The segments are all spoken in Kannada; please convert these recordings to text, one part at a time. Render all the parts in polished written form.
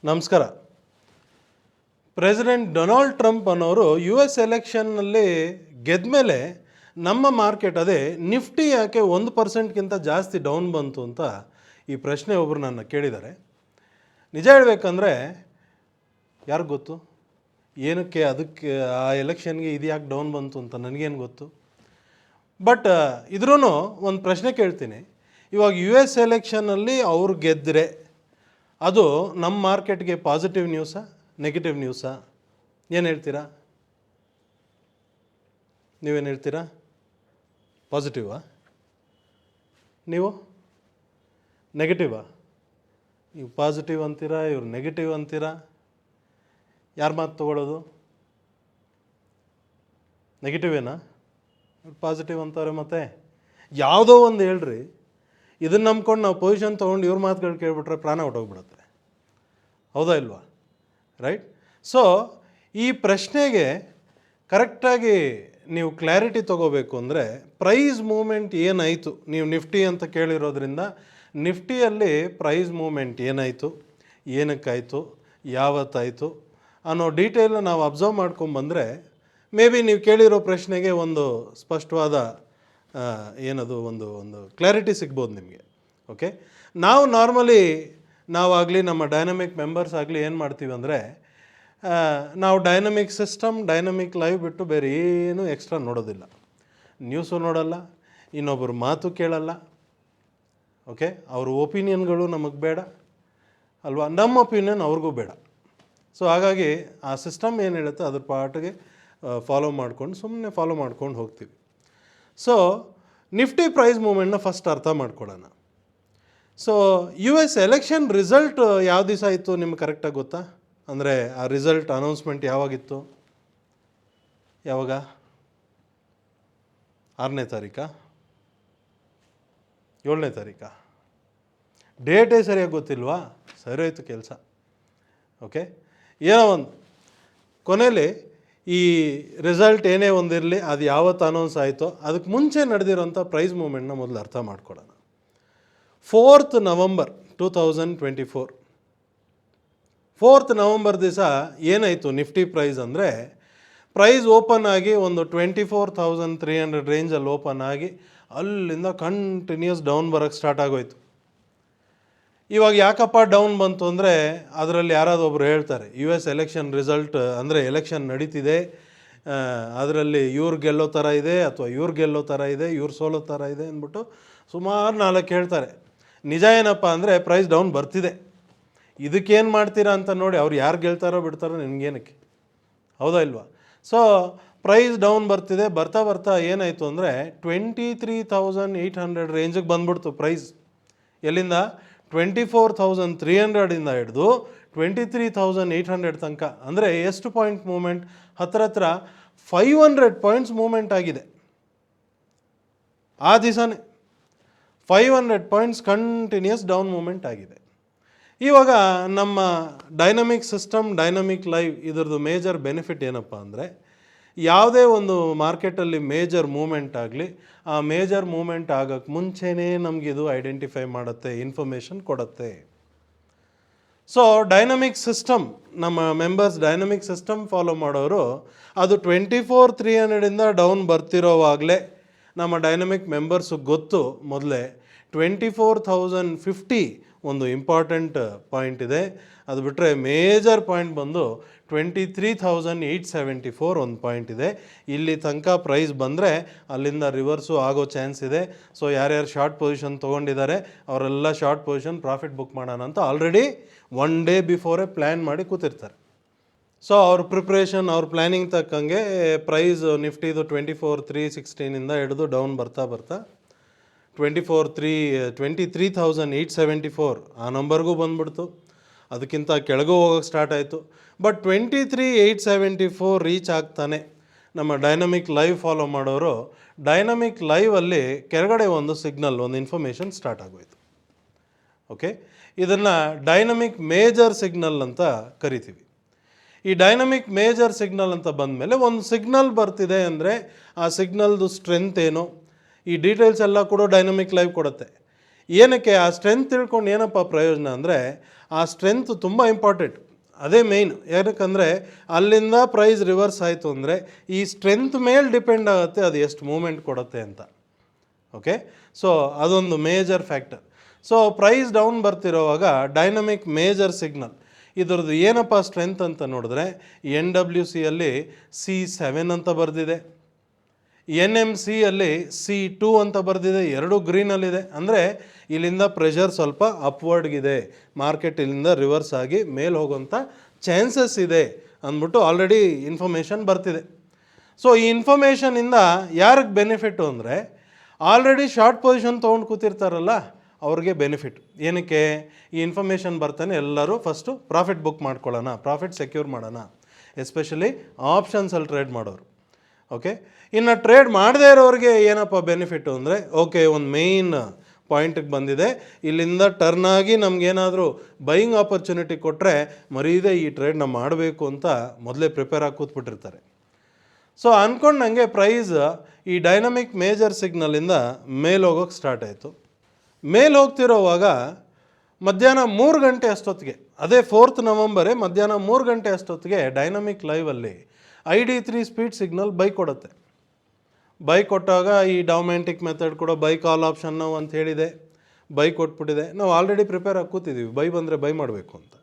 ನಮಸ್ಕಾರ. ಪ್ರೆಸಿಡೆಂಟ್ ಡೊನಾಲ್ಡ್ ಟ್ರಂಪ್ ಅನ್ನೋರು US ಎಲೆಕ್ಷನ್ನಲ್ಲಿ ಗೆದ್ದ ಮೇಲೆ ನಮ್ಮ ಮಾರ್ಕೆಟ್ ಅದೇ ನಿಫ್ಟಿ ಯಾಕೆ 1%ಗಿಂತ ಜಾಸ್ತಿ ಡೌನ್ ಬಂತು ಅಂತ ಈ ಪ್ರಶ್ನೆ ಒಬ್ಬರು ನನ್ನ ಕೇಳಿದ್ದಾರೆ. ನಿಜ ಹೇಳಬೇಕಂದ್ರೆ ಯಾರಿಗೆ ಗೊತ್ತು ಏನಕ್ಕೆ ಅದಕ್ಕೆ ಆ ಎಲೆಕ್ಷನ್ಗೆ ಇದು ಯಾಕೆ ಡೌನ್ ಬಂತು ಅಂತ ನನಗೇನು ಗೊತ್ತು. ಬಟ್ ಇದ್ರೂ ಒಂದು ಪ್ರಶ್ನೆ ಕೇಳ್ತೀನಿ. ಇವಾಗ US ಎಲೆಕ್ಷನ್ನಲ್ಲಿ ಅವ್ರು ಗೆದ್ದರೆ ಅದು ನಮ್ಮ ಮಾರ್ಕೆಟ್ಗೆ ಪಾಸಿಟಿವ್ ನ್ಯೂಸಾ ನೆಗೆಟಿವ್ ನ್ಯೂಸಾ? ಏನು ಹೇಳ್ತೀರಾ? ನೀವೇನು ಹೇಳ್ತೀರಾ? ಪಾಸಿಟಿವಾ? ನೀವು ನೆಗೆಟಿವಾ? ನೀವು ಪಾಸಿಟಿವ್ ಅಂತೀರಾ, ಇವ್ರು ನೆಗೆಟಿವ್ ಅಂತೀರಾ? ಯಾರು ಮಾತು ತೊಗೊಳ್ಳೋದು? ನೆಗೆಟಿವೇನಾ? ಇವ್ರು ಪಾಸಿಟಿವ್ ಅಂತಾರೆ. ಮತ್ತೆ ಯಾವುದೋ ಒಂದು ಹೇಳ್ರಿ, ಇದನ್ನು ನಂಬ್ಕೊಂಡು ನಾವು ಪೊಸಿಷನ್ ತೊಗೊಂಡು ಇವ್ರ ಮಾತುಗಳು ಕೇಳಿಬಿಟ್ರೆ ಪ್ರಾಣ ಹೊಟ್ಟೋಗ್ಬಿಡುತ್ತೆ. ಹೌದಾ ಇಲ್ವಾ? ರೈಟ್. ಸೊ ಈ ಪ್ರಶ್ನೆಗೆ ಕರೆಕ್ಟಾಗಿ ನೀವು ಕ್ಲಾರಿಟಿ ತೊಗೋಬೇಕು ಅಂದರೆ ಪ್ರೈಸ್ ಮೂಮೆಂಟ್ ಏನಾಯಿತು, ನೀವು ನಿಫ್ಟಿ ಅಂತ ಕೇಳಿರೋದ್ರಿಂದ ನಿಫ್ಟಿಯಲ್ಲಿ ಪ್ರೈಸ್ ಮೂಮೆಂಟ್ ಏನಾಯಿತು, ಏನಕ್ಕಾಯಿತು, ಯಾವತ್ತಾಯಿತು ಅನ್ನೋ ಡೀಟೇಲ್ನ ನಾವು ಅಬ್ಸರ್ವ್ ಮಾಡ್ಕೊಂಬಂದರೆ ಮೇ ಬಿ ನೀವು ಕೇಳಿರೋ ಪ್ರಶ್ನೆಗೆ ಒಂದು ಸ್ಪಷ್ಟವಾದ ಏನದು ಒಂದು ಕ್ಲಾರಿಟಿ ಸಿಗ್ಬೋದು ನಿಮಗೆ. ಓಕೆ, ನಾವು ನಾರ್ಮಲಿ ನಾವಾಗಲಿ ನಮ್ಮ ಡೈನಮಿಕ್ ಮೆಂಬರ್ಸ್ ಆಗಲಿ ಏನು ಮಾಡ್ತೀವಿ ಅಂದರೆ ನಾವು ಡೈನಮಿಕ್ ಸಿಸ್ಟಮ್, ಡೈನಮಿಕ್ ಲೈವ್ ಬಿಟ್ಟು ಬೇರೆ ಏನೂ ಎಕ್ಸ್ಟ್ರಾ ನೋಡೋದಿಲ್ಲ. ನ್ಯೂಸು ನೋಡಲ್ಲ, ಇನ್ನೊಬ್ಬರು ಮಾತು ಕೇಳಲ್ಲ. ಓಕೆ, ಅವ್ರ ಒಪಿನಿಯನ್ಗಳು ನಮಗೆ ಬೇಡ ಅಲ್ವಾ, ನಮ್ಮ ಒಪಿನಿಯನ್ ಅವ್ರಿಗೂ ಬೇಡ. ಸೊ ಹಾಗಾಗಿ ಆ ಸಿಸ್ಟಮ್ ಏನು ಹೇಳುತ್ತೆ ಅದ್ರ ಪಾಟಿಗೆ ಫಾಲೋ ಮಾಡ್ಕೊಂಡು ಸುಮ್ಮನೆ ಫಾಲೋ ಮಾಡ್ಕೊಂಡು ಹೋಗ್ತೀವಿ. ಸೊ ನಿಫ್ಟಿ ಪ್ರೈಸ್ ಮೂಮೆಂಟ್ನ ಫಸ್ಟ್ ಅರ್ಥ ಮಾಡ್ಕೊಳ್ಳೋಣ. ಸೊ US ಎಲೆಕ್ಷನ್ ರಿಸಲ್ಟ್ ಯಾವ ದಿವಸ ಇತ್ತು ನಿಮ್ಗೆ ಕರೆಕ್ಟಾಗಿ ಗೊತ್ತಾ? ಅಂದರೆ ಆ ರಿಸಲ್ಟ್ ಅನೌನ್ಸ್ಮೆಂಟ್ ಯಾವಾಗಿತ್ತು? ಯಾವಾಗ? 6ನೇ ತಾರೀಕಾ? 7ನೇ ತಾರೀಕಾ? ಡೇಟೇ ಸರಿಯಾಗಿ ಗೊತ್ತಿಲ್ವಾ? ಸರಿ ಆಯಿತು ಕೆಲಸ. ಓಕೆ, ಏನೋ ಒಂದು ಕೊನೆಯಲ್ಲಿ ಈ ರಿಸಲ್ಟ್ ಏನೇ ಒಂದಿರಲಿ ಅದು ಯಾವತ್ತು ಅನೌನ್ಸ್ ಆಯಿತೋ ಅದಕ್ಕೆ ಮುಂಚೆ ನಡೆದಿರೋಂಥ ಪ್ರೈಸ್ ಮೂಮೆಂಟ್ನ ಮೊದಲು ಅರ್ಥ ಮಾಡ್ಕೊಳ್ಳೋಣ. 4th ನವಂಬರ್ 2024, 4th ನವಂಬರ್ ದಿವಸ ಏನಾಯಿತು ನಿಫ್ಟಿ ಪ್ರೈಸ್ ಅಂದರೆ, ಪ್ರೈಸ್ ಓಪನ್ ಆಗಿ ಒಂದು 24,300 ರೇಂಜಲ್ಲಿ ಓಪನ್ ಆಗಿ ಅಲ್ಲಿಂದ ಕಂಟಿನ್ಯೂಸ್ ಡೌನ್ ಬರೋಕ್ಕೆ ಸ್ಟಾರ್ಟ್ ಆಗೋಯ್ತು. ಇವಾಗ ಯಾಕಪ್ಪ ಡೌನ್ ಬಂತು ಅಂದರೆ ಅದರಲ್ಲಿ ಯಾರಾದರೂ ಒಬ್ರು ಹೇಳ್ತಾರೆ US ಎಲೆಕ್ಷನ್ ರಿಸಲ್ಟ್ ಅಂದರೆ ಎಲೆಕ್ಷನ್ ನಡೀತಿದೆ, ಅದರಲ್ಲಿ ಇವ್ರು ಗೆಲ್ಲೋ ಥರ ಇದೆ ಅಥವಾ ಇವ್ರು ಗೆಲ್ಲೋ ಥರ ಇದೆ, ಇವ್ರು ಸೋಲೋ ಥರ ಇದೆ ಅಂದ್ಬಿಟ್ಟು ಸುಮಾರು 4 ಹೇಳ್ತಾರೆ. ನಿಜ ಏನಪ್ಪ ಅಂದರೆ ಪ್ರೈಸ್ ಡೌನ್ ಬರ್ತಿದೆ. ಇದಕ್ಕೇನು ಮಾಡ್ತೀರಾ ಅಂತ ನೋಡಿ, ಅವ್ರು ಯಾರು ಗೆಲ್ತಾರೋ ಬಿಡ್ತಾರೋ ನಿಮಗೇನಕ್ಕೆ? ಹೌದಾ ಇಲ್ವಾ? ಸೊ ಪ್ರೈಸ್ ಡೌನ್ ಬರ್ತಿದೆ. ಬರ್ತಾ ಬರ್ತಾ ಏನಾಯಿತು ಅಂದರೆ 23,800 ರೇಂಜಿಗೆ ಬಂದ್ಬಿಡ್ತು ಪ್ರೈಸ್. ಎಲ್ಲಿಂದ? 24,300ಇಂದ ಹಿಡಿದು 23,800 ತನಕ. ಅಂದರೆ ಎಷ್ಟು ಪಾಯಿಂಟ್ ಮೂಮೆಂಟ್? ಹತ್ರ 500 ಪಾಯಿಂಟ್ಸ್ ಮೂಮೆಂಟ್ ಆಗಿದೆ ಆ ದಿವಸನೇ. 500 ಪಾಯಿಂಟ್ಸ್ ಕಂಟಿನ್ಯೂಸ್ ಡೌನ್ ಮೂಮೆಂಟ್ ಆಗಿದೆ. ಇವಾಗ ನಮ್ಮ ಡೈನಮಿಕ್ ಸಿಸ್ಟಮ್, ಡೈನಮಿಕ್ ಲೈವ್ ಇದರದ್ದು ಮೇಜರ್ ಬೆನಿಫಿಟ್ ಏನಪ್ಪ ಅಂದರೆ, ಯಾವುದೇ ಒಂದು ಮಾರ್ಕೆಟಲ್ಲಿ ಮೇಜರ್ ಮೂಮೆಂಟ್ ಆಗಲಿ, ಆ ಮೇಜರ್ ಮೂಮೆಂಟ್ ಆಗೋಕ್ಕೆ ಮುಂಚೆನೇ ನಮಗಿದು ಐಡೆಂಟಿಫೈ ಮಾಡುತ್ತೆ, ಇನ್ಫಾರ್ಮೇಷನ್ ಕೊಡುತ್ತೆ. ಸೊ ಡೈನಮಿಕ್ ಸಿಸ್ಟಮ್, ನಮ್ಮ ಮೆಂಬರ್ಸ್ ಡೈನಮಿಕ್ ಸಿಸ್ಟಮ್ ಫಾಲೋ ಮಾಡೋರು ಅದು 24,300ಇಂದ ಡೌನ್ ಬರ್ತಿರೋವಾಗಲೇ ನಮ್ಮ ಡೈನಮಿಕ್ ಮೆಂಬರ್ಸಿಗೆ ಗೊತ್ತು ಮೊದಲೇ 24,050 ಒಂದು ಇಂಪಾರ್ಟೆಂಟ್ ಪಾಯಿಂಟ್ ಇದೆ. ಅದು ಬಿಟ್ಟರೆ ಮೇಜರ್ ಪಾಯಿಂಟ್ ಬಂದು 23,874 ಒಂದು ಪಾಯಿಂಟ್ ಇದೆ. ಇಲ್ಲಿ ತನಕ ಪ್ರೈಸ್ ಬಂದರೆ ಅಲ್ಲಿಂದ ರಿವರ್ಸು ಆಗೋ ಚಾನ್ಸ್ ಇದೆ. ಸೊ ಯಾರ್ಯಾರು ಶಾರ್ಟ್ ಪೊಸಿಷನ್ ತೊಗೊಂಡಿದ್ದಾರೆ ಅವರೆಲ್ಲ ಶಾರ್ಟ್ ಪೊಸಿಷನ್ ಪ್ರಾಫಿಟ್ ಬುಕ್ ಮಾಡೋಣ ಅಂತ ಆಲ್ರೆಡಿ 1 ಡೇ ಬಿಫೋರೇ ಪ್ಲ್ಯಾನ್ ಮಾಡಿ ಕೂತಿರ್ತಾರೆ. ಸೊ ಅವ್ರ ಪ್ರಿಪ್ರೇಷನ್, ಅವ್ರ ಪ್ಲ್ಯಾನಿಂಗ್ ತಕ್ಕಂಗೆ ಪ್ರೈಸ್ ನಿಫ್ಟಿದು 24,316ಇಂದ ಹಿಡಿದು ಡೌನ್ ಬರ್ತಾ 23,874 ಆ ನಂಬರ್ಗೂ ಬಂದ್ಬಿಡ್ತು. ಅದಕ್ಕಿಂತ ಕೆಳಗೂ ಹೋಗೋಕ್ಕೆ ಸ್ಟಾರ್ಟ್ ಆಯಿತು. ಬಟ್ 23,874 ರೀಚ್ ಆಗ್ತಾನೆ ನಮ್ಮ ಡೈನಮಿಕ್ ಲೈವ್ ಫಾಲೋ ಮಾಡೋರು ಡೈನಮಿಕ್ ಲೈವಲ್ಲಿ ಕೆಳಗಡೆ ಒಂದು ಸಿಗ್ನಲ್, ಒಂದು ಇನ್ಫಾರ್ಮೇಷನ್ ಸ್ಟಾರ್ಟ್ ಆಗೋಯ್ತು. ಓಕೆ, ಇದನ್ನು ಡೈನಮಿಕ್ ಮೇಜರ್ ಸಿಗ್ನಲ್ ಅಂತ ಕರಿತೀವಿ. ಈ ಡೈನಮಿಕ್ ಮೇಜರ್ ಸಿಗ್ನಲ್ ಅಂತ ಬಂದಮೇಲೆ ಒಂದು ಸಿಗ್ನಲ್ ಬರ್ತಿದೆ ಅಂದರೆ ಆ ಸಿಗ್ನಲ್ದು ಸ್ಟ್ರೆಂತ್ ಏನು, ಈ ಡೀಟೇಲ್ಸ್ ಎಲ್ಲ ಕೂಡ ಡೈನಮಿಕ್ ಲೈವ್ ಕೊಡುತ್ತೆ. ಏನಕ್ಕೆ ಆ ಸ್ಟ್ರೆಂತ್ ತಿಳ್ಕೊಂಡು ಏನಪ್ಪ ಪ್ರಯೋಜನ ಅಂದರೆ ಆ ಸ್ಟ್ರೆಂತ್ ತುಂಬ ಇಂಪಾರ್ಟೆಂಟ್, ಅದೇ ಮೇಯ್ನ್. ಏನಕ್ಕಂದರೆ ಅಲ್ಲಿಂದ ಪ್ರೈಸ್ ರಿವರ್ಸ್ ಆಯಿತು ಅಂದರೆ ಈ ಸ್ಟ್ರೆಂತ್ ಮೇಲೆ ಡಿಪೆಂಡ್ ಆಗುತ್ತೆ ಅದು ಎಷ್ಟು ಮೂಮೆಂಟ್ ಕೊಡುತ್ತೆ ಅಂತ. ಓಕೆ, ಸೊ ಅದೊಂದು major factor. So price down ಬರ್ತಿರೋವಾಗ ಡೈನಮಿಕ್ ಮೇಜರ್ ಸಿಗ್ನಲ್ ಇದ್ರದ್ದು ಏನಪ್ಪ ಸ್ಟ್ರೆಂತ್ ಅಂತ ನೋಡಿದ್ರೆ NWC ಅಲ್ಲಿ C7 ಅಂತ ಬರೆದಿದೆ, NMC ಅಲ್ಲಿ C2 ಅಂತ ಬರೆದಿದೆ, ಎರಡು ಗ್ರೀನಲ್ಲಿದೆ. ಅಂದರೆ ಇಲ್ಲಿಂದ ಪ್ರೆಷರ್ ಸ್ವಲ್ಪ ಅಪ್ವರ್ಡ್ಗಿದೆ, ಮಾರ್ಕೆಟ್ ಇಲ್ಲಿಂದ ರಿವರ್ಸ್ ಆಗಿ ಮೇಲೆ ಹೋಗೋಂಥ ಚಾನ್ಸಸ್ ಇದೆ ಅಂದ್ಬಿಟ್ಟು ಆಲ್ರೆಡಿ ಇನ್ಫಾರ್ಮೇಷನ್ ಬರ್ತಿದೆ. ಸೊ ಈ ಇನ್ಫಾರ್ಮೇಷನಿಂದ ಯಾರಿಗೆ ಬೆನಿಫಿಟ್ಟು ಅಂದರೆ ಆಲ್ರೆಡಿ ಶಾರ್ಟ್ ಪೊಸಿಷನ್ ತೊಗೊಂಡು ಕೂತಿರ್ತಾರಲ್ಲ ಅವ್ರಿಗೆ ಬೆನಿಫಿಟ್. ಏನಕ್ಕೆ? ಈ ಇನ್ಫಾರ್ಮೇಷನ್ ಬರ್ತಾನೆ ಎಲ್ಲರೂ ಫಸ್ಟು ಪ್ರಾಫಿಟ್ ಬುಕ್ ಮಾಡ್ಕೊಳ್ಳೋಣ, ಪ್ರಾಫಿಟ್ ಸೆಕ್ಯೂರ್ ಮಾಡೋಣ, ಎಸ್ಪೆಷಲಿ ಆಪ್ಷನ್ಸಲ್ಲಿ ಟ್ರೇಡ್ ಮಾಡೋರು. ಓಕೆ, ಇನ್ನು ಟ್ರೇಡ್ ಮಾಡದೇ ಇರೋರಿಗೆ ಏನಪ್ಪ ಬೆನಿಫಿಟ್ಟು ಅಂದರೆ ಓಕೆ ಒಂದು ಮೇಯ್ನ್ ಪಾಯಿಂಟಿಗೆ ಬಂದಿದೆ, ಇಲ್ಲಿಂದ ಟರ್ನ್ ಆಗಿ ನಮಗೇನಾದರೂ ಬೈಯಿಂಗ್ ಆಪರ್ಚುನಿಟಿ ಕೊಟ್ಟರೆ ಮರೀದೆ ಈ ಟ್ರೇಡ್ನ ಮಾಡಬೇಕು ಅಂತ ಮೊದಲೇ ಪ್ರಿಪೇರ್ ಆಗಿ ಕೂತ್ಬಿಟ್ಟಿರ್ತಾರೆ. ಸೊ ಅಂದ್ಕೊಂಡಂಗೆ ಪ್ರೈಸ್ ಈ ಡೈನಮಿಕ್ ಮೇಜರ್ ಸಿಗ್ನಲಿಂದ ಮೇಲೆ ಹೋಗೋಕ್ಕೆ ಸ್ಟಾರ್ಟ್ ಆಯಿತು. ಮೇಲೆ ಹೋಗ್ತಿರೋವಾಗ ಮಧ್ಯಾಹ್ನ 3 ಗಂಟೆ ಅಷ್ಟೊತ್ತಿಗೆ, ಅದೇ 4th ನವಂಬರೇ ಮಧ್ಯಾಹ್ನ 3 ಗಂಟೆ ಅಷ್ಟೊತ್ತಿಗೆ ಡೈನಮಿಕ್ ಲೈವಲ್ಲಿ ID3 ಸ್ಪೀಡ್ ಸಿಗ್ನಲ್ ಬೈ ಕೊಡುತ್ತೆ. ಬೈ ಕೊಟ್ಟಾಗ ಈ ಡೌಮ್ಯಾಂಟಿಕ್ ಮೆಥಡ್ ಕೂಡ ಬೈ ಕಾಲ್ ಆಪ್ಷನ್ ನಾವು ಅಂತ ಹೇಳಿದೆ, ಬೈ ಕೊಟ್ಬಿಟ್ಟಿದೆ. ನಾವು ಆಲ್ರೆಡಿ ಪ್ರಿಪೇರ್ ಆಗಿ ಕೂತಿದ್ದೀವಿ ಬೈ ಬಂದರೆ ಬೈ ಮಾಡಬೇಕು ಅಂತ.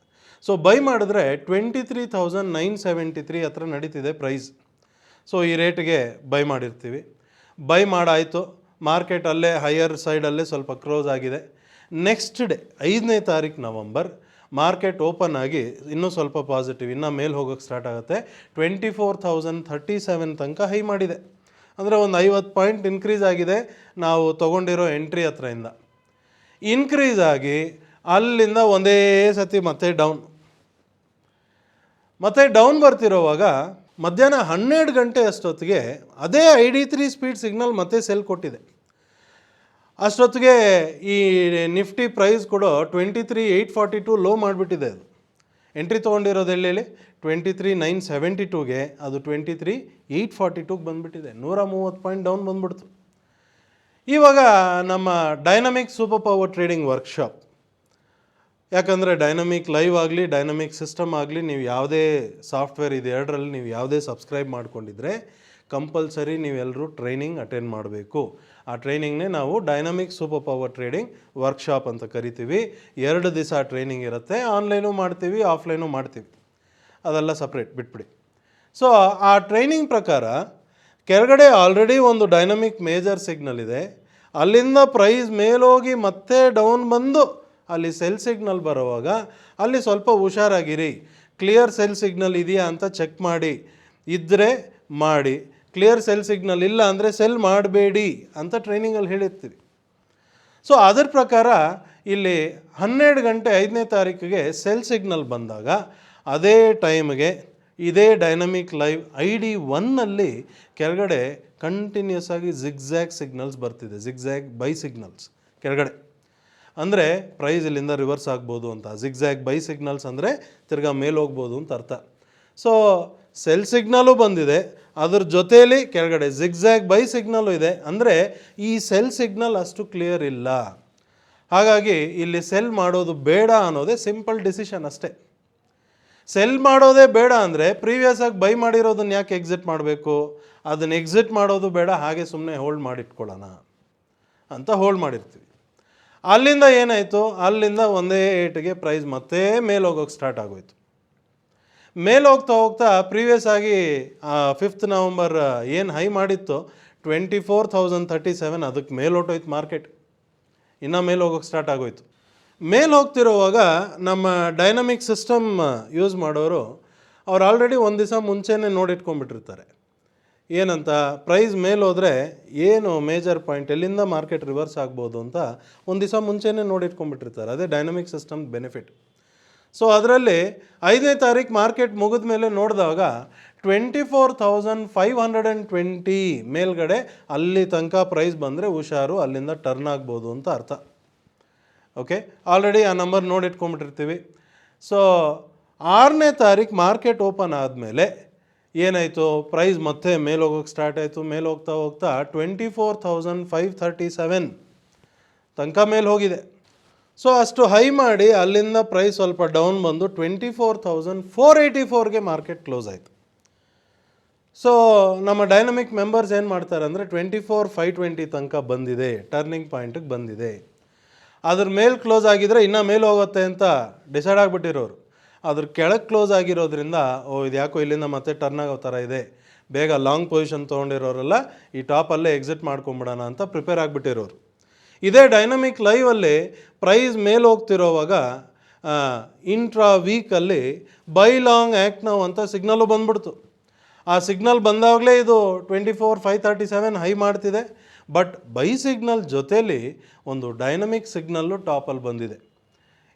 ಸೊ ಬೈ ಮಾಡಿದ್ರೆ 23,973 ಹತ್ರ ನಡೀತಿದೆ ಪ್ರೈಸ್. ಸೊ ಈ ರೇಟಿಗೆ ಬೈ ಮಾಡಿರ್ತೀವಿ. ಬೈ ಮಾಡಾಯಿತು, ಮಾರ್ಕೆಟ್ ಅಲ್ಲೇ ಹೈಯರ್ ಸೈಡಲ್ಲೇ ಸ್ವಲ್ಪ ಕ್ಲೋಸ್ ಆಗಿದೆ. ನೆಕ್ಸ್ಟ್ ಡೇ 5ನೇ ತಾರೀಕು ನವಂಬರ್ ಮಾರ್ಕೆಟ್ ಓಪನ್ ಆಗಿ ಇನ್ನೂ ಸ್ವಲ್ಪ ಪಾಸಿಟಿವ್, ಇನ್ನೂ ಮೇಲೆ ಹೋಗೋಕ್ಕೆ ಸ್ಟಾರ್ಟ್ ಆಗುತ್ತೆ. 24,037 ತನಕ ಹೈ ಮಾಡಿದೆ. ಅಂದರೆ ಒಂದು 50 ಪಾಯಿಂಟ್ ಇನ್ಕ್ರೀಸ್ ಆಗಿದೆ ನಾವು ತೊಗೊಂಡಿರೋ ಎಂಟ್ರಿ ಹತ್ರದಿಂದ. ಇನ್ಕ್ರೀಸ್ ಆಗಿ ಅಲ್ಲಿಂದ ಒಂದೇ ಸತಿ ಮತ್ತೆ ಡೌನ್ ಬರ್ತಿರೋವಾಗ ಮಧ್ಯಾಹ್ನ 12 ಗಂಟೆ ಅಷ್ಟೊತ್ತಿಗೆ ಅದೇ ID3 ಸ್ಪೀಡ್ ಸಿಗ್ನಲ್ ಮತ್ತೆ ಸೆಲ್ ಕೊಟ್ಟಿದೆ. ಅಷ್ಟೊತ್ತಿಗೆ ಈ ನಿಫ್ಟಿ ಪ್ರೈಸ್ ಕೂಡ 23,842 ಲೋ ಮಾಡಿಬಿಟ್ಟಿದೆ. ಅದು ಎಂಟ್ರಿ ತೊಗೊಂಡಿರೋದು ಎಲ್ಲೆಲ್ಲಿ 23,972ಗೆ, ಅದು 23,842ಗೆ ಬಂದುಬಿಟ್ಟಿದೆ. 130 ಪಾಯಿಂಟ್ ಡೌನ್ ಬಂದ್ಬಿಡ್ತು. ಇವಾಗ ನಮ್ಮ dynamic super power trading workshop, ಯಾಕಂದರೆ ಡೈನಮಿಕ್ ಲೈವ್ ಆಗಲಿ ಡೈನಮಿಕ್ ಸಿಸ್ಟಮ್ ಆಗಲಿ ನೀವು ಯಾವುದೇ ಸಾಫ್ಟ್ವೇರ್ ಇದು ಎರಡರಲ್ಲಿ ನೀವು ಯಾವುದೇ ಸಬ್ಸ್ಕ್ರೈಬ್ ಮಾಡ್ಕೊಂಡಿದ್ರೆ ಕಂಪಲ್ಸರಿ ನೀವೆಲ್ಲರೂ ಟ್ರೈನಿಂಗ್ ಅಟೆಂಡ್ ಮಾಡಬೇಕು. ಆ ಟ್ರೈನಿಂಗ್ನೇ ನಾವು dynamic super power trading workshop ಅಂತ ಕರಿತೀವಿ. 2 ದಿವಸ ಟ್ರೈನಿಂಗ್ ಇರುತ್ತೆ, ಆನ್ಲೈನು ಮಾಡ್ತೀವಿ ಆಫ್ಲೈನು ಮಾಡ್ತೀವಿ, ಅದೆಲ್ಲ ಸಪ್ರೇಟ್ ಬಿಟ್ಬಿಡಿ. ಸೊ ಆ ಟ್ರೈನಿಂಗ್ ಪ್ರಕಾರ ಕೆಳಗಡೆ ಆಲ್ರೆಡಿ ಒಂದು ಡೈನಮಿಕ್ ಮೇಜರ್ ಸಿಗ್ನಲ್ ಇದೆ, ಅಲ್ಲಿಂದ ಪ್ರೈಸ್ ಮೇಲೋಗಿ ಮತ್ತೆ ಡೌನ್ ಬಂದು ಅಲ್ಲಿ ಸೆಲ್ ಸಿಗ್ನಲ್ ಬರುವಾಗ ಅಲ್ಲಿ ಸ್ವಲ್ಪ ಹುಷಾರಾಗಿರಿ. ಕ್ಲಿಯರ್ ಸೆಲ್ ಸಿಗ್ನಲ್ ಇದೆಯಾ ಅಂತ ಚೆಕ್ ಮಾಡಿ, ಇದ್ದರೆ ಮಾಡಿ, ಕ್ಲಿಯರ್ ಸೆಲ್ ಸಿಗ್ನಲ್ ಇಲ್ಲ ಅಂದರೆ ಸೆಲ್ ಮಾಡಬೇಡಿ ಅಂತ ಟ್ರೈನಿಂಗಲ್ಲಿ ಹೇಳಿರ್ತೀವಿ. ಸೊ ಅದರ ಪ್ರಕಾರ ಇಲ್ಲಿ 12 ಗಂಟೆ 5ನೇ ತಾರೀಕಿಗೆ ಸೆಲ್ ಸಿಗ್ನಲ್ ಬಂದಾಗ ಅದೇ ಟೈಮ್ಗೆ ಇದೇ ಡೈನಮಿಕ್ ಲೈವ್ ID1ನಲ್ಲಿ ಕೆಳಗಡೆ ಕಂಟಿನ್ಯೂಸ್ ಆಗಿ ಜಿಗ್ಜ್ಯಾಗ್ ಸಿಗ್ನಲ್ಸ್ ಬರ್ತಿದೆ, ಜಿಗ್ಜ್ಯಾಗ್ ಬೈ ಸಿಗ್ನಲ್ಸ್ ಕೆಳಗಡೆ. ಅಂದರೆ ಪ್ರೈಸ್ ಇಲ್ಲಿಂದ ರಿವರ್ಸ್ ಆಗ್ಬೋದು ಅಂತ. ಜಿಗ್ಜ್ಯಾಗ್ ಬೈ ಸಿಗ್ನಲ್ಸ್ ಅಂದರೆ ತಿರ್ಗಾ ಮೇಲೆ ಹೋಗ್ಬೋದು ಅಂತ ಅರ್ಥ. ಸೊ ಸೆಲ್ ಸಿಗ್ನಲು ಬಂದಿದೆ, ಅದ್ರ ಜೊತೆಯಲ್ಲಿ ಕೆಳಗಡೆ ಜಿಗ್ಜ್ಯಾಗ್ ಬೈ ಸಿಗ್ನಲು ಇದೆ. ಅಂದರೆ ಈ ಸೆಲ್ ಸಿಗ್ನಲ್ ಅಷ್ಟು ಕ್ಲಿಯರ್ ಇಲ್ಲ, ಹಾಗಾಗಿ ಇಲ್ಲಿ ಸೆಲ್ ಮಾಡೋದು ಬೇಡ ಅನ್ನೋದೇ ಸಿಂಪಲ್ ಡಿಸಿಷನ್ ಅಷ್ಟೇ. ಸೆಲ್ ಮಾಡೋದೇ ಬೇಡ ಅಂದರೆ ಪ್ರೀವಿಯಸ್ ಆಗಿ ಬೈ ಮಾಡಿರೋದನ್ನ ಯಾಕೆ ಎಕ್ಸಿಟ್ ಮಾಡಬೇಕು? ಅದನ್ನು ಎಕ್ಸಿಟ್ ಮಾಡೋದು ಬೇಡ, ಹಾಗೆ ಸುಮ್ಮನೆ ಹೋಲ್ಡ್ ಮಾಡಿಟ್ಕೊಳ್ಳೋಣ ಅಂತ ಹೋಲ್ಡ್ ಮಾಡಿರ್ತೀವಿ. ಅಲ್ಲಿಂದ ಏನಾಯಿತು, ಅಲ್ಲಿಂದ ಒಂದೇ ಏಟಿಗೆ ಪ್ರೈಸ್ ಮತ್ತೆ ಮೇಲೆ ಹೋಗೋಕ್ಕೆ ಸ್ಟಾರ್ಟ್ ಆಗೋಯ್ತು. ಮೇಲೆ ಹೋಗ್ತಾ ಹೋಗ್ತಾ ಪ್ರೀವಿಯಸ್ ಆಗಿ 5th ನವಂಬರ್ ಏನು ಹೈ ಮಾಡಿತ್ತು 24,037, ಅದಕ್ಕೆ ಮೇಲೆ ಹೊಟ್ಟೋಯ್ತು ಮಾರ್ಕೆಟ್, ಇನ್ನೂ ಮೇಲೆ ಹೋಗೋಕ್ಕೆ ಸ್ಟಾರ್ಟ್ ಆಗೋಯ್ತು. ಮೇಲೆ ಹೋಗ್ತಿರೋವಾಗ ನಮ್ಮ ಡೈನಮಿಕ್ ಸಿಸ್ಟಮ್ ಯೂಸ್ ಮಾಡೋರು ಅವ್ರು ಆಲ್ರೆಡಿ ಒಂದು ದಿವಸ ಮುಂಚೆನೇ ನೋಡಿಟ್ಕೊಂಡ್ಬಿಟ್ಟಿರ್ತಾರೆ. ಏನಂತ, ಪ್ರೈಸ್ ಮೇಲೆ ಹೋದರೆ ಏನು ಮೇಜರ್ ಪಾಯಿಂಟ್, ಎಲ್ಲಿಂದ ಮಾರ್ಕೆಟ್ ರಿವರ್ಸ್ ಆಗ್ಬೋದು ಅಂತ ಒಂದು ದಿವಸ ಮುಂಚೆನೇ ನೋಡಿಟ್ಕೊಂಡ್ಬಿಟ್ಟಿರ್ತಾರೆ. ಅದೇ ಡೈನಮಿಕ್ ಸಿಸ್ಟಮ್ ಬೆನಿಫಿಟ್. ಸೊ ಅದರಲ್ಲಿ 5ನೇ ತಾರೀಕು ಮಾರ್ಕೆಟ್ ಮುಗಿದ ಮೇಲೆ ನೋಡಿದಾಗ 24,520 ಮೇಲ್ಗಡೆ ಅಲ್ಲಿ ತನಕ ಪ್ರೈಸ್ ಬಂದರೆ ಹುಷಾರು, ಅಲ್ಲಿಂದ ಟರ್ನ್ ಆಗ್ಬೋದು ಅಂತ ಅರ್ಥ. ಓಕೆ, ಆಲ್ರೆಡಿ ಆ ನಂಬರ್ ನೋಡಿಟ್ಕೊಂಡ್ಬಿಟ್ಟಿರ್ತೀವಿ. ಸೊ 6ನೇ ತಾರೀಕು ಮಾರ್ಕೆಟ್ ಓಪನ್ ಆದಮೇಲೆ ಏನಾಯಿತು, ಪ್ರೈಸ್ ಮತ್ತೆ ಮೇಲೆ ಹೋಗೋಕ್ಕೆ ಸ್ಟಾರ್ಟ್ ಆಯಿತು. ಮೇಲೆ ಹೋಗ್ತಾ ಹೋಗ್ತಾ 24,537 ತನಕ ಮೇಲೆ ಹೋಗಿದೆ. ಸೊ ಅಷ್ಟು ಹೈ ಮಾಡಿ ಅಲ್ಲಿಂದ ಪ್ರೈಸ್ ಸ್ವಲ್ಪ ಡೌನ್ ಬಂದು 24,484ಗೆ ಮಾರ್ಕೆಟ್ ಕ್ಲೋಸ್ ಆಯಿತು. ಸೊ ನಮ್ಮ ಡೈನಮಿಕ್ ಮೆಂಬರ್ಸ್ ಏನು ಮಾಡ್ತಾರೆ ಅಂದರೆ 24,520 ತನಕ ಬಂದಿದೆ, ಟರ್ನಿಂಗ್ ಪಾಯಿಂಟಿಗೆ ಬಂದಿದೆ, ಅದ್ರ ಮೇಲೆ ಕ್ಲೋಸ್ ಆಗಿದ್ರೆ ಇನ್ನೂ ಮೇಲೆ ಹೋಗುತ್ತೆ ಅಂತ ಡಿಸೈಡ್ ಆಗಿಬಿಟ್ಟಿರೋರು. ಅದ್ರ ಕೆಳಗೆ ಕ್ಲೋಸ್ ಆಗಿರೋದ್ರಿಂದ ಇದು ಯಾಕೋ ಇಲ್ಲಿಂದ ಮತ್ತೆ ಟರ್ನ್ ಆಗೋ ಥರ ಇದೆ, ಬೇಗ ಲಾಂಗ್ ಪೊಸಿಷನ್ ತೊಗೊಂಡಿರೋರೆಲ್ಲ ಈ ಟಾಪಲ್ಲೇ ಎಕ್ಸಿಟ್ ಮಾಡ್ಕೊಂಬಿಡೋಣ ಅಂತ ಪ್ರಿಪೇರ್ ಆಗಿಬಿಟ್ಟಿರೋರು. ಇದೇ ಡೈನಮಿಕ್ ಲೈವಲ್ಲಿ ಪ್ರೈಸ್ ಮೇಲೆ ಹೋಗ್ತಿರೋವಾಗ ಇಂಟ್ರಾ ವೀಕಲ್ಲಿ ಬೈ ಲಾಂಗ್ ಆ್ಯಕ್ಟ್ ನಾವು ಅಂತ ಸಿಗ್ನಲ್ಲು ಬಂದ್ಬಿಡ್ತು. ಆ ಸಿಗ್ನಲ್ ಬಂದಾಗಲೇ ಇದು 24,537 ಹೈ ಮಾಡ್ತಿದೆ. ಬಟ್ ಬೈ ಸಿಗ್ನಲ್ ಜೊತೇಲಿ ಒಂದು ಡೈನಮಿಕ್ ಸಿಗ್ನಲ್ಲು ಟಾಪಲ್ಲಿ ಬಂದಿದೆ.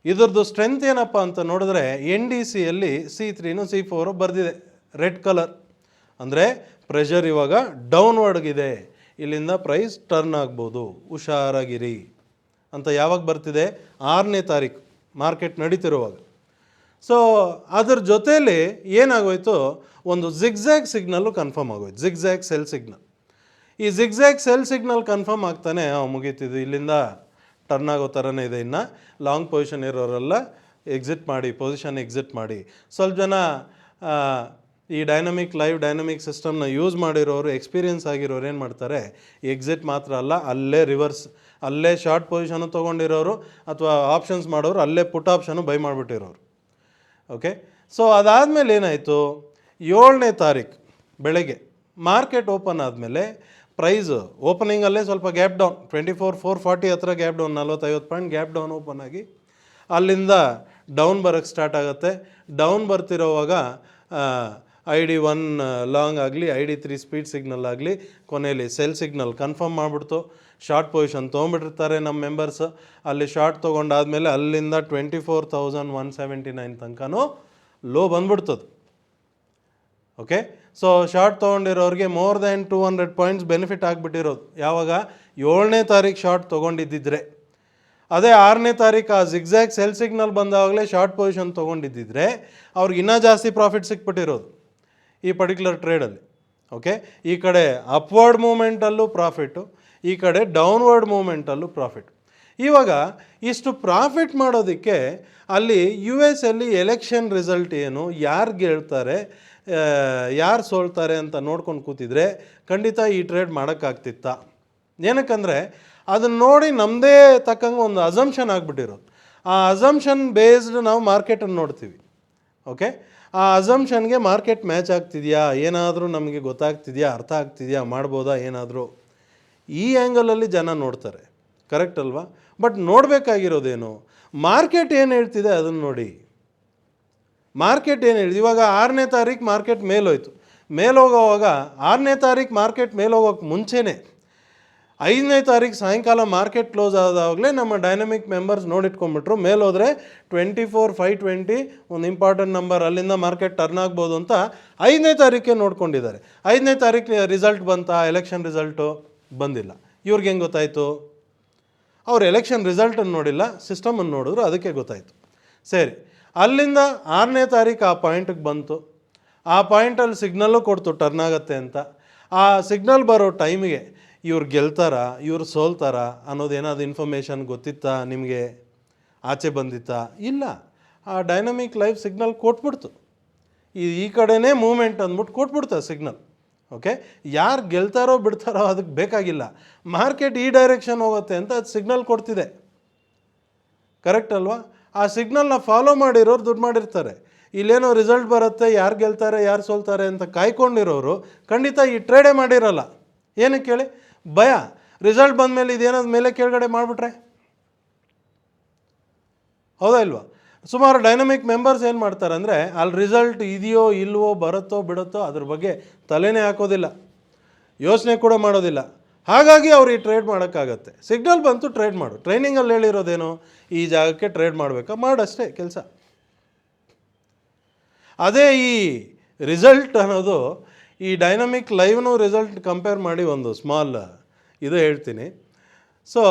ಇದ್ರದ್ದು ಸ್ಟ್ರೆಂತ್ ಏನಪ್ಪ ಅಂತ ನೋಡಿದ್ರೆ NDCಯಲ್ಲಿ C3 C4 ಬರೆದಿದೆ ರೆಡ್ ಕಲರ್, ಅಂದರೆ ಪ್ರೆಷರ್ ಇವಾಗ ಡೌನ್ವರ್ಡ್ಗಿದೆ, ಇಲ್ಲಿಂದ ಪ್ರೈಸ್ ಟರ್ನ್ ಆಗ್ಬೋದು, ಹುಷಾರಾಗಿರಿ ಅಂತ ಯಾವಾಗ ಬರ್ತಿದೆ, 6ನೇ ತಾರೀಕು ಮಾರ್ಕೆಟ್ ನಡೀತಿರುವಾಗ. ಸೊ ಅದ್ರ ಜೊತೇಲಿ ಏನಾಗೋಯ್ತು, ಒಂದು ಜಿಗ್ಜ್ಯಾಗ್ ಸಿಗ್ನಲ್ಲು ಕನ್ಫರ್ಮ್ ಆಗೋಯ್ತು, ಜಿಗ್ಜ್ಯಾಗ್ ಸೆಲ್ ಸಿಗ್ನಲ್. ಈ ಜಿಗ್ಜ್ಯಾಗ್ ಸೆಲ್ ಸಿಗ್ನಲ್ ಕನ್ಫರ್ಮ್ ಆಗ್ತಾನೆ ಮುಗೀತಿದ್ದು, ಇಲ್ಲಿಂದ ಟರ್ನ್ ಆಗೋ ಥರನೇ ಇದೆ. ಇನ್ನು ಲಾಂಗ್ ಪೊಸಿಷನ್ ಇರೋರೆಲ್ಲ ಎಕ್ಸಿಟ್ ಮಾಡಿ, ಪೊಸಿಷನ್ ಎಕ್ಸಿಟ್ ಮಾಡಿ. ಸ್ವಲ್ಪ ಜನ ಈ ಡೈನಮಿಕ್ ಸಿಸ್ಟಮ್ನ ಯೂಸ್ ಮಾಡಿರೋರು, ಎಕ್ಸ್ಪೀರಿಯನ್ಸ್ ಆಗಿರೋರು ಏನು ಮಾಡ್ತಾರೆ, ಎಕ್ಸಿಟ್ ಮಾತ್ರ ಅಲ್ಲ, ಅಲ್ಲೇ ರಿವರ್ಸ್, ಅಲ್ಲೇ ಶಾರ್ಟ್ ಪೊಸಿಷನು ತೊಗೊಂಡಿರೋರು ಅಥವಾ ಆಪ್ಷನ್ಸ್ ಮಾಡೋರು ಅಲ್ಲೇ ಪುಟ್ ಆಪ್ಷನು ಬೈ ಮಾಡಿಬಿಟ್ಟಿರೋರು. ಓಕೆ, ಸೊ ಅದಾದಮೇಲೆ ಏನಾಯಿತು, 7ನೇ ತಾರೀಕು ಬೆಳಗ್ಗೆ ಮಾರ್ಕೆಟ್ ಓಪನ್ ಆದಮೇಲೆ ಪ್ರೈಸು ಓಪನಿಂಗಲ್ಲೇ ಸ್ವಲ್ಪ ಗ್ಯಾಪ್ ಡೌನ್, 24,440 ಹತ್ರ gap down, 40-50 point gap down open ಆಗಿ ಅಲ್ಲಿಂದ ಡೌನ್ ಬರೋಕ್ಕೆ ಸ್ಟಾರ್ಟ್ ಆಗುತ್ತೆ. ಡೌನ್ ಬರ್ತಿರೋವಾಗ ID1 ಲಾಂಗ್ ಆಗಲಿ ID3 ಸ್ಪೀಡ್ ಸಿಗ್ನಲ್ ಆಗಲಿ ಕೊನೆಯಲ್ಲಿ ಸೆಲ್ ಸಿಗ್ನಲ್ ಕನ್ಫರ್ಮ್ ಮಾಡಿಬಿಡ್ತು. ಶಾರ್ಟ್ ಪೊಸಿಷನ್ ತೊಗೊಂಬಿಟ್ಟಿರ್ತಾರೆ ನಮ್ಮ ಮೆಂಬರ್ಸ್, ಅಲ್ಲಿ ಶಾರ್ಟ್ ತೊಗೊಂಡಾದ್ಮೇಲೆ ಅಲ್ಲಿಂದ 24,179 ತನಕನೂ ಲೋ ಬಂದ್ಬಿಡ್ತದೆ. ಓಕೆ, ಸೊ ಶಾರ್ಟ್ ತೊಗೊಂಡಿರೋರಿಗೆ ಮೋರ್ ದ್ಯಾನ್ 200 ಪಾಯಿಂಟ್ಸ್ ಬೆನಿಫಿಟ್ ಆಗಿಬಿಟ್ಟಿರೋದು. ಯಾವಾಗ 7ನೇ ತಾರೀಕು ಶಾರ್ಟ್ ತೊಗೊಂಡಿದ್ದಿದ್ರೆ, ಅದೇ 6ನೇ ತಾರೀಕು ಆ ಜಿಗ್ಜ್ಯಾಗ್ ಸೆಲ್ ಸಿಗ್ನಲ್ ಬಂದಾಗಲೇ ಶಾರ್ಟ್ ಪೊಸಿಷನ್ ತೊಗೊಂಡಿದ್ದಿದ್ರೆ ಅವ್ರಿಗೆ ಇನ್ನೂ ಜಾಸ್ತಿ ಪ್ರಾಫಿಟ್ ಸಿಕ್ಬಿಟ್ಟಿರೋದು ಈ ಪರ್ಟಿಕ್ಯುಲರ್ ಟ್ರೇಡಲ್ಲಿ. ಓಕೆ, ಈ ಕಡೆ ಅಪ್ವರ್ಡ್ ಮೂಮೆಂಟಲ್ಲೂ ಪ್ರಾಫಿಟ್ಟು, ಈ ಕಡೆ ಡೌನ್ವರ್ಡ್ ಮೂಮೆಂಟಲ್ಲೂ ಪ್ರಾಫಿಟ್. ಇವಾಗ ಇಷ್ಟು ಪ್ರಾಫಿಟ್ ಮಾಡೋದಕ್ಕೆ ಅಲ್ಲಿ US ಅಲ್ಲಿ ಎಲೆಕ್ಷನ್ ರಿಸಲ್ಟ್ ಏನು, ಯಾರು ಗೆಲ್ತಾರೆ ಯಾರು ಸೋಲ್ತಾರೆ ಅಂತ ನೋಡ್ಕೊಂಡು ಕೂತಿದ್ರೆ ಖಂಡಿತ ಈ ಟ್ರೇಡ್ ಮಾಡೋಕ್ಕಾಗ್ತಿತ್ತ. ಏನಕ್ಕಂದರೆ ಅದನ್ನು ನೋಡಿ ನಮ್ಮದೇ ತಕ್ಕಂಗೆ ಒಂದು ಅಸಂಪ್ಷನ್ ಆಗಿಬಿಟ್ಟಿರೋದು. ಆ ಅಸಂಪ್ಷನ್ ಬೇಸ್ಡ್ ನಾವು ಮಾರ್ಕೆಟನ್ನು ನೋಡ್ತೀವಿ. ಓಕೆ, ಆ ಅಸಂಪ್ಷನ್ಗೆ ಮಾರ್ಕೆಟ್ ಮ್ಯಾಚ್ ಆಗ್ತಿದೆಯಾ, ಏನಾದರೂ ನಮಗೆ ಗೊತ್ತಾಗ್ತಿದೆಯಾ, ಅರ್ಥ ಆಗ್ತಿದೆಯಾ, ಮಾಡ್ಬೋದಾ ಏನಾದರೂ, ಈ ಆ್ಯಂಗಲಲ್ಲಿ ಜನ ನೋಡ್ತಾರೆ. ಕರೆಕ್ಟ್ ಅಲ್ವಾ? ಬಟ್ ನೋಡಬೇಕಾಗಿರೋದೇನು, ಮಾರ್ಕೆಟ್ ಏನು ಹೇಳ್ತಿದೆ ಅದನ್ನು ನೋಡಿ. ಮಾರ್ಕೆಟ್ ಏನು ಹೇಳಿದೆ, ಇವಾಗ 6ನೇ ತಾರೀಕು ಮಾರ್ಕೆಟ್ ಮೇಲೋಯ್ತು. ಮೇಲೋಗೋವಾಗ 6ನೇ ತಾರೀಕು ಮಾರ್ಕೆಟ್ ಮೇಲೋಗೋಕ್ಕೆ ಮುಂಚೆನೇ 5ನೇ ತಾರೀಕು ಸಾಯಂಕಾಲ ಮಾರ್ಕೆಟ್ ಕ್ಲೋಸ್ ಆದಾಗಲೇ ನಮ್ಮ ಡೈನಮಿಕ್ ಮೆಂಬರ್ಸ್ ನೋಡಿಟ್ಕೊಂಡ್ಬಿಟ್ರು, ಮೇಲೋದ್ರೆ 24,520 ಒಂದು ಇಂಪಾರ್ಟೆಂಟ್ ನಂಬರ್, ಅಲ್ಲಿಂದ ಮಾರ್ಕೆಟ್ ಟರ್ನ್ ಆಗ್ಬೋದು ಅಂತ 5ನೇ ತಾರೀಕೆ ನೋಡ್ಕೊಂಡಿದ್ದಾರೆ. 5ನೇ ತಾರೀಕು ರಿಸಲ್ಟ್ ಬಂತಾ, ಎಲೆಕ್ಷನ್ ರಿಸಲ್ಟು ಬಂದಿಲ್ಲ. ಇವ್ರಿಗೆ ಹೆಂಗೆ ಗೊತ್ತಾಯಿತು? ಅವ್ರು ಎಲೆಕ್ಷನ್ ರಿಸಲ್ಟನ್ನು ನೋಡಿಲ್ಲ, ಸಿಸ್ಟಮನ್ನು ನೋಡಿದ್ರು, ಅದಕ್ಕೆ ಗೊತ್ತಾಯಿತು. ಸರಿ, ಅಲ್ಲಿಂದ 6ನೇ ತಾರೀಕು ಆ ಪಾಯಿಂಟಿಗೆ ಬಂತು. ಆ ಪಾಯಿಂಟಲ್ಲಿ ಸಿಗ್ನಲ್ಲು ಕೊಡ್ತು ಟರ್ನ್ ಆಗುತ್ತೆ ಅಂತ. ಆ ಸಿಗ್ನಲ್ ಬರೋ ಟೈಮಿಗೆ ಇವ್ರು ಗೆಲ್ತಾರಾ, ಇವ್ರು ಸೋಲ್ತಾರಾ ಅನ್ನೋದೇನಾದ್ರು ಇನ್ಫಾರ್ಮೇಷನ್ ಗೊತ್ತಿತ್ತಾ ನಿಮಗೆ, ಆಚೆ ಬಂದಿತ್ತಾ? ಇಲ್ಲ. ಆ ಡೈನಮಿಕ್ ಲೈವ್ ಸಿಗ್ನಲ್ ಕೊಟ್ಬಿಡ್ತು, ಈ ಕಡೆನೇ ಮೂಮೆಂಟ್ ಅಂದ್ಬಿಟ್ಟು ಕೊಟ್ಬಿಡ್ತಾ ಸಿಗ್ನಲ್. ಓಕೆ, ಯಾರು ಗೆಲ್ತಾರೋ ಬಿಡ್ತಾರೋ ಅದಕ್ಕೆ ಬೇಕಾಗಿಲ್ಲ, ಮಾರ್ಕೆಟ್ ಈ ಡೈರೆಕ್ಷನ್ ಹೋಗುತ್ತೆ ಅಂತ ಅದು ಸಿಗ್ನಲ್ ಕೊಡ್ತಿದೆ. ಕರೆಕ್ಟ್ ಅಲ್ವಾ? ಆ ಸಿಗ್ನಲ್ನ ಫಾಲೋ ಮಾಡಿರೋರು ದುಡ್ಡು ಮಾಡಿರ್ತಾರೆ. ಇಲ್ಲೇನೋ ರಿಸಲ್ಟ್ ಬರುತ್ತೆ, ಯಾರು ಗೆಲ್ತಾರೆ ಯಾರು ಸೋಲ್ತಾರೆ ಅಂತ ಕಾಯ್ಕೊಂಡಿರೋರು ಖಂಡಿತ ಈ ಟ್ರೇಡೇ ಮಾಡಿರಲ್ಲ. ಏನಕ್ಕೆ ಹೇಳಿ? ಭಯ. ರಿಸಲ್ಟ್ ಬಂದಮೇಲೆ ಇದೇನಾದ ಮೇಲೆ ಕೆಳಗಡೆ ಮಾಡಿಬಿಟ್ರೆ, ಹೌದಾ ಇಲ್ವಾ? ಸುಮಾರು ಡೈನಮಿಕ್ ಮೆಂಬರ್ಸ್ ಏನು ಮಾಡ್ತಾರೆ ಅಂದರೆ, ಅಲ್ಲಿ ರಿಸಲ್ಟ್ ಇದೆಯೋ ಇಲ್ವೋ, ಬರುತ್ತೋ ಬಿಡುತ್ತೋ ಅದ್ರ ಬಗ್ಗೆ ತಲೆನೇ ಹಾಕೋದಿಲ್ಲ, ಯೋಚನೆ ಕೂಡ ಮಾಡೋದಿಲ್ಲ. ಹಾಗಾಗಿ ಅವ್ರು ಈ ಟ್ರೇಡ್ ಮಾಡೋಕ್ಕಾಗತ್ತೆ. ಸಿಗ್ನಲ್ ಬಂತು ಟ್ರೇಡ್ ಮಾಡು. ಟ್ರೈನಿಂಗಲ್ಲಿ ಹೇಳಿರೋದೇನು, ಈ ಜಾಗಕ್ಕೆ ಟ್ರೇಡ್ ಮಾಡಬೇಕಾ, ಮಾಡಷ್ಟೇ ಕೆಲಸ. ಅದೇ ಈ ರಿಸಲ್ಟ್ ಅನ್ನೋದು, ಈ ಡೈನಮಿಕ್ ಲೈವ್ನು ರಿಸಲ್ಟ್ ಕಂಪೇರ್ ಮಾಡಿ ಒಂದು ಸ್ಮಾಲ್ ಇದು ಹೇಳ್ತೀನಿ. ಸೊ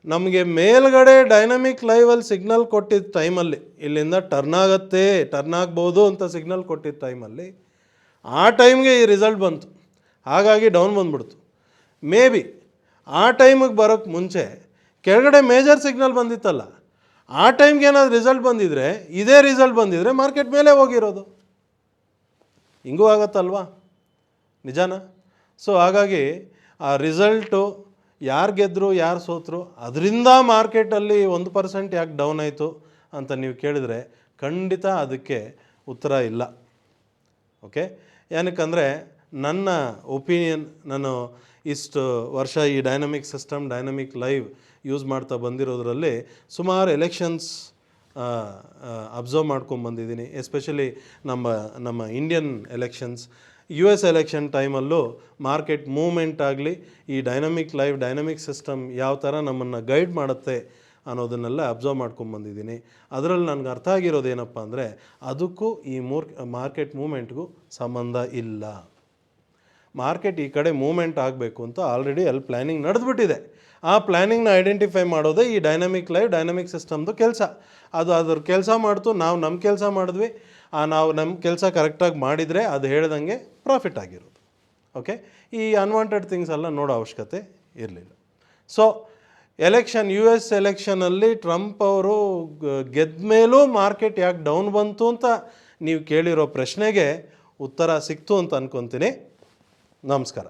ನಮಗೆ ಮೇಲ್ಗಡೆ ಡೈನಮಿಕ್ ಲೈವಲ್ಲಿ ಸಿಗ್ನಲ್ ಕೊಟ್ಟಿದ್ದ ಟೈಮಲ್ಲಿ, ಇಲ್ಲಿಂದ ಟರ್ನ್ ಆಗುತ್ತೆ, ಟರ್ನ್ ಆಗ್ಬೋದು ಅಂತ ಸಿಗ್ನಲ್ ಕೊಟ್ಟಿದ್ದ ಟೈಮಲ್ಲಿ, ಆ ಟೈಮ್ಗೆ ಈ ರಿಸಲ್ಟ್ ಬಂತು, ಹಾಗಾಗಿ ಡೌನ್ ಬಂದ್ಬಿಡ್ತು. ಮೇ ಬಿ ಆ ಟೈಮಿಗೆ ಬರೋಕ್ಕೆ ಮುಂಚೆ ಕೆಳಗಡೆ ಮೇಜರ್ ಸಿಗ್ನಲ್ ಬಂದಿತ್ತಲ್ಲ, ಆ ಟೈಮ್ಗೆ ಏನಾದ್ರು ರಿಸಲ್ಟ್ ಬಂದಿದ್ರೆ, ಇದೇ ರಿಸಲ್ಟ್ ಬಂದಿದ್ರೆ ಮಾರ್ಕೆಟ್ ಮೇಲೆ ಹೋಗಿರೋದು. ಹಿಂಗೂ ಆಗತ್ತಲ್ವಾ, ನಿಜಾನ? ಸೊ ಹಾಗಾಗಿ ಆ ರಿಸಲ್ಟು ಯಾರು ಗೆದ್ದರು ಯಾರು ಸೋತರು ಅದರಿಂದ ಮಾರ್ಕೆಟಲ್ಲಿ 1% ಯಾಕೆ ಡೌನ್ ಆಯಿತು ಅಂತ ನೀವು ಕೇಳಿದರೆ ಖಂಡಿತ ಅದಕ್ಕೆ ಉತ್ತರ ಇಲ್ಲ. ಓಕೆ, ಏನಕ್ಕಂದರೆ ನನ್ನ ಒಪಿನಿಯನ್, ನಾನು ಇಷ್ಟು ವರ್ಷ ಈ dynamic system, dynamic live use ಮಾಡ್ತಾ ಬಂದಿರೋದ್ರಲ್ಲಿ ಸುಮಾರು ಎಲೆಕ್ಷನ್ಸ್ ಅಬ್ಸರ್ವ್ ಮಾಡ್ಕೊಂಬಂದಿದ್ದೀನಿ. ಎಸ್ಪೆಷಲಿ ನಮ್ಮ ಇಂಡಿಯನ್ ಎಲೆಕ್ಷನ್ಸ್, US ಎಲೆಕ್ಷನ್ ಟೈಮಲ್ಲೂ ಮಾರ್ಕೆಟ್ ಮೂವ್ಮೆಂಟ್ ಆಗಲಿ, ಈ ಡೈನಮಿಕ್ ಲೈವ್, ಡೈನಮಿಕ್ ಸಿಸ್ಟಮ್ ಯಾವ ಥರ ನಮ್ಮನ್ನು ಗೈಡ್ ಮಾಡುತ್ತೆ ಅನ್ನೋದನ್ನೆಲ್ಲ ಅಬ್ಸರ್ವ್ ಮಾಡ್ಕೊಂಬಂದಿದ್ದೀನಿ. ಅದರಲ್ಲಿ ನನಗೆ ಅರ್ಥ ಆಗಿರೋದೇನಪ್ಪ ಅಂದರೆ, ಅದಕ್ಕೂ ಈ ಮಾರ್ಕೆಟ್ ಮೂವ್ಮೆಂಟ್ಗೂ ಸಂಬಂಧ ಇಲ್ಲ. ಮಾರ್ಕೆಟ್ ಈ ಕಡೆ ಮೂವ್ಮೆಂಟ್ ಆಗಬೇಕು ಅಂತ ಆಲ್ರೆಡಿ ಅಲ್ಲಿ ಪ್ಲ್ಯಾನಿಂಗ್ ನಡೆದುಬಿಟ್ಟಿದೆ. ಆ ಪ್ಲ್ಯಾನಿಂಗ್ನ ಐಡೆಂಟಿಫೈ ಮಾಡೋದೇ ಈ ಡೈನಮಿಕ್ ಲೈವ್, ಡೈನಮಿಕ್ ಸಿಸ್ಟಮ್ದು ಕೆಲಸ. ಅದ್ರ ಕೆಲಸ ಮಾಡ್ತು, ನಾವು ನಮ್ಮ ಕೆಲಸ ಮಾಡಿದ್ವಿ. ನಾವು ನಮ್ಮ ಕೆಲಸ ಕರೆಕ್ಟಾಗಿ ಮಾಡಿದರೆ ಅದು ಹೇಳ್ದಂಗೆ ಪ್ರಾಫಿಟ್ ಆಗಿರೋದು. ಓಕೆ, ಈ ಅನ್ವಾಂಟೆಡ್ ಥಿಂಗ್ಸ್ ಎಲ್ಲ ನೋಡೋ ಅವಶ್ಯಕತೆ ಇರಲಿಲ್ಲ. ಸೊ ಎಲೆಕ್ಷನ್, US ಎಲೆಕ್ಷನಲ್ಲಿ ಟ್ರಂಪ್ ಅವರು ಗೆದ್ದ ಮೇಲೂ ಮಾರ್ಕೆಟ್ ಯಾಕೆ ಡೌನ್ ಬಂತು ಅಂತ ನೀವು ಕೇಳಿರೋ ಪ್ರಶ್ನೆಗೆ ಉತ್ತರ ಸಿಕ್ತು ಅಂತ ಅಂದ್ಕೊತೀನಿ. ನಮಸ್ಕಾರ.